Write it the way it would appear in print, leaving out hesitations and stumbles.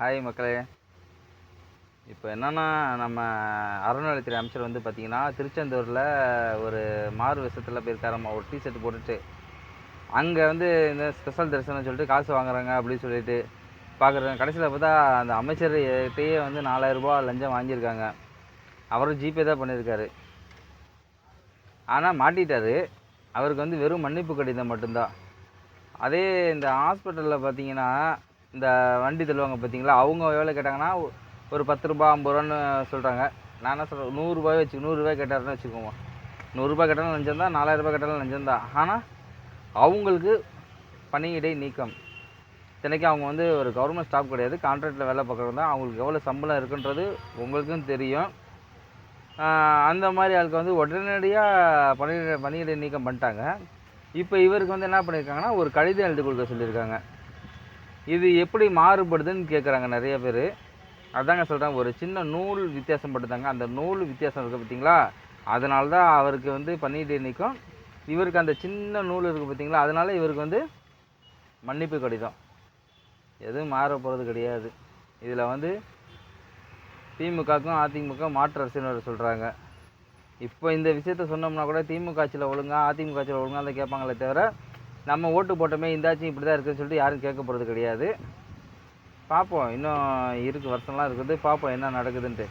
Hi மக்களே. இப்போ என்னென்னா, நம்ம அறநிலையத்துறை அமைச்சர் வந்து பார்த்திங்கன்னா, திருச்செந்தூரில் ஒரு மாறு வேஷத்தில் போயிருக்காராம்மா. ஒரு டிஷர்ட் போட்டுட்டு அங்கே வந்து இந்த ஸ்பெஷல் தரிசனம் சொல்லிட்டு காசு வாங்குறாங்க அப்படின்னு சொல்லிட்டு பார்க்குறாங்க. கடைசியில் பார்த்தா அந்த அமைச்சர்கிட்டையே வந்து 4000 லஞ்சம் வாங்கியிருக்காங்க. அவரும் ஜிபே தான் பண்ணியிருக்காரு. ஆனால் மாட்டிட்டார். அவருக்கு வந்து வெறும் மன்னிப்பு கடிதம் மட்டும்தான். அதே இந்த ஹாஸ்பிட்டலில் பார்த்தீங்கன்னா, இந்த வண்டி தள்ளுவாங்க பார்த்தீங்களா, அவங்க எவ்வளோ கேட்டாங்கன்னா ஒரு 10 ரூபா 50 ரூபான்னு சொல்கிறாங்க. நான் என்ன சொல்கிறேன், 100 ரூபாய் வச்சு 100 ரூபாய் கேட்டாருன்னு வச்சுக்கோங்க. 100 ரூபாய் கேட்டாலும் லஞ்சம் தான், 4000 ரூபாய் கேட்டாலும் லஞ்சம் தான். ஆனால் அவங்களுக்கு பணியிடை நீக்கம். இத்தனைக்கும் அவங்க வந்து ஒரு கவர்மெண்ட் ஸ்டாஃப் கிடையாது, கான்ட்ராக்டில் வேலை பார்க்குறது தான். அவங்களுக்கு எவ்வளோ சம்பளம் இருக்குன்றது உங்களுக்கும் தெரியும். அந்த மாதிரி ஆளுக்கு வந்து உடனடியாக பணியிடை நீக்கம் பண்ணிட்டாங்க. இப்போ இவருக்கு வந்து என்ன பண்ணியிருக்காங்கன்னா, ஒரு கடிதம் எழுதி கொடுக்க சொல்லியிருக்காங்க. இது எப்படி மாறுபடுதுன்னு கேட்குறாங்க நிறைய பேர். அதாங்க சொல்கிறேன், ஒரு சின்ன நூல் வித்தியாசம் பட்டுதாங்க. அந்த நூல் வித்தியாசம் இருக்குது பார்த்தீங்களா, அதனால தான் அவருக்கு வந்து பணியிடை நீக்கம். இவருக்கு அந்த சின்ன நூல் இருக்குது பார்த்தீங்களா, அதனால இவருக்கு வந்து மன்னிப்பு கடிதம். எதுவும் மாற போகிறது கிடையாது. இதில் வந்து திமுகவுக்கும் அதிமுக மாற்று அரசியல் சொல்கிறாங்க. இப்போ இந்த விஷயத்த சொன்னோம்னா கூட திமுக ஆட்சியில் ஒழுங்காக அதிமுக ஆட்சியில் ஒழுங்காக தான் கேட்பாங்களே தவிர, நம்ம ஓட்டு போட்டோமே இந்த ஆட்சி இப்படி தான் இருக்குதுன்னு சொல்லிட்டு யாரும் கேட்க போகிறது கிடையாது. பார்ப்போம், இன்னும் இருக்குது, வருஷம்லாம் இருக்குது, பார்ப்போம் என்ன நடக்குதுன்ட்டு.